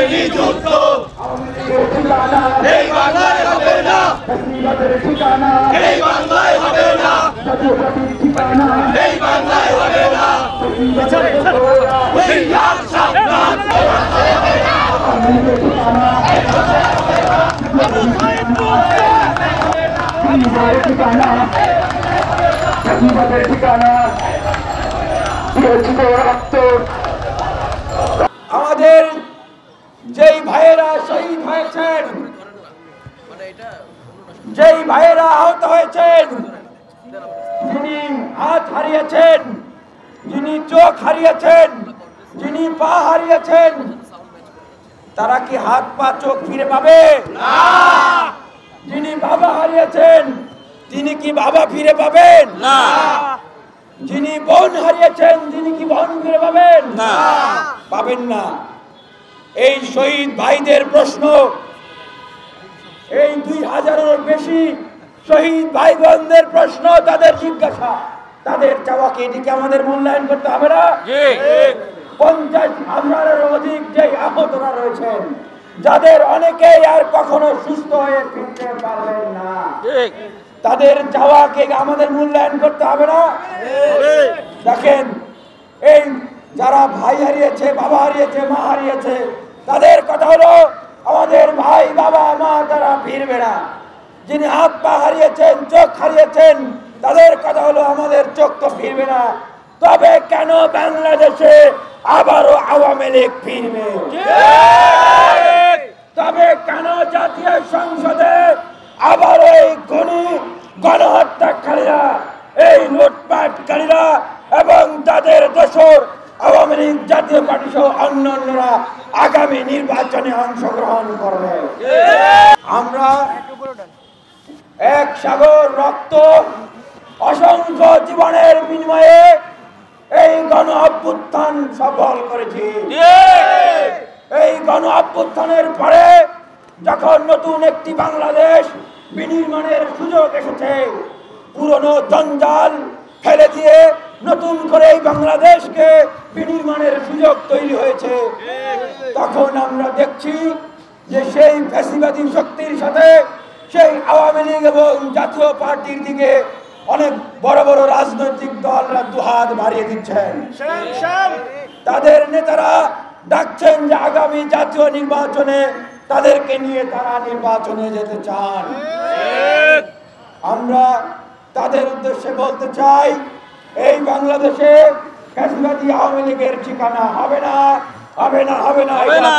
হয়নি যুদ্ধ এই বাংলায় হবে না এই বাংলায় হবে না এই বাংলায় হবে না সাবধান আমাদের যেই ভাইয়েরা শহীদ হয়েছেন, যেই ভাইয়েরা আহত হয়েছেন, যিনি হাত হারিয়েছেন, যিনি চোখ হারিয়েছেন, যিনি পা হারিয়েছেন, তারা কি হাত পা চোখ ফিরে পাবে? না। যিনি বাবা হারিয়েছেন, তিনি কি বাবা ফিরে পাবেন? না। যিনি বোন হারিয়েছেন, তিনি কি বোন ফিরে পাবেন? না, পাবেন না। এই শহীদ ভাইদের প্রশ্ন, এই 2000-এর বেশি শহীদ ভাই বোনদের প্রশ্ন, তাদের জিজ্ঞাসা, তাদের চাওয়াকে এটিকে আমাদের মূল্যায়ন করতে হবে না? 50,000-এর অধিক যে আহতরা রয়েছেন, যাদের অনেকেই আর কখনো সুস্থ হয়ে ফিরতে পারবেন না, তাদের চাওয়াকে আমাদের মূল্যায়ন করতে হবে না? দেখেন, এই যারা ভাই হারিয়েছে, বাবা হারিয়েছে, মা হারিয়েছে, তাদের কথা হলো আমাদের ভাই বাবা মা তারা ফিরবে না। যিনি হাত পা হারিয়েছেন, চোখ হারিয়েছেন, তাদের কথা হলো আমাদের চোখ তো ফিরবে না। তবে কেন বাংলাদেশে আবারও আওয়ামী লীগ ফিরবে? তবে কেন জাতীয় সংসদে আবারও এই গণহত্যাকারীরা, এই লুটপাটকারীরা এবং তাদের দোসর আওয়ামী লীগ, জাতীয় পার্টি সহ অন্যান্যরা আগামী নির্বাচনে অংশগ্রহণ করবে? আমরা এক সাগর রক্ত, অসংখ্য জীবনের বিনিময়ে এই গণ অভ্যুত্থান সফল করেছি। এই গণ অভ্যুত্থানের পরে যখন নতুন একটি বাংলাদেশ বিনির্মাণের সুযোগ এসেছে, পুরনো জঞ্জাল ফেলে দিয়ে নতুন করে এই বাংলাদেশকে বিনির্মাণের সুযোগ তৈরি হয়েছে, তখন আমরা দেখছি যে সেই ফ্যাসিবাদী শক্তির সাথে সেই আওয়ামী লীগ এবং জাতীয় পার্টির দিকে অনেক বড় বড় রাজনৈতিক দলরা দুহাত বাড়িয়ে দিচ্ছেন। তাদের নেতারা ডাকছেন যে আগামী জাতীয় নির্বাচনে তাদেরকে নিয়ে তারা নির্বাচনে যেতে চান। আমরা তাদের উদ্দেশ্যে বলতে চাই, এই বাংলাদেশে ফ্যাসিবাদী আওয়ামী লীগের ঠিকানা হবে না, হবে না, হবে না।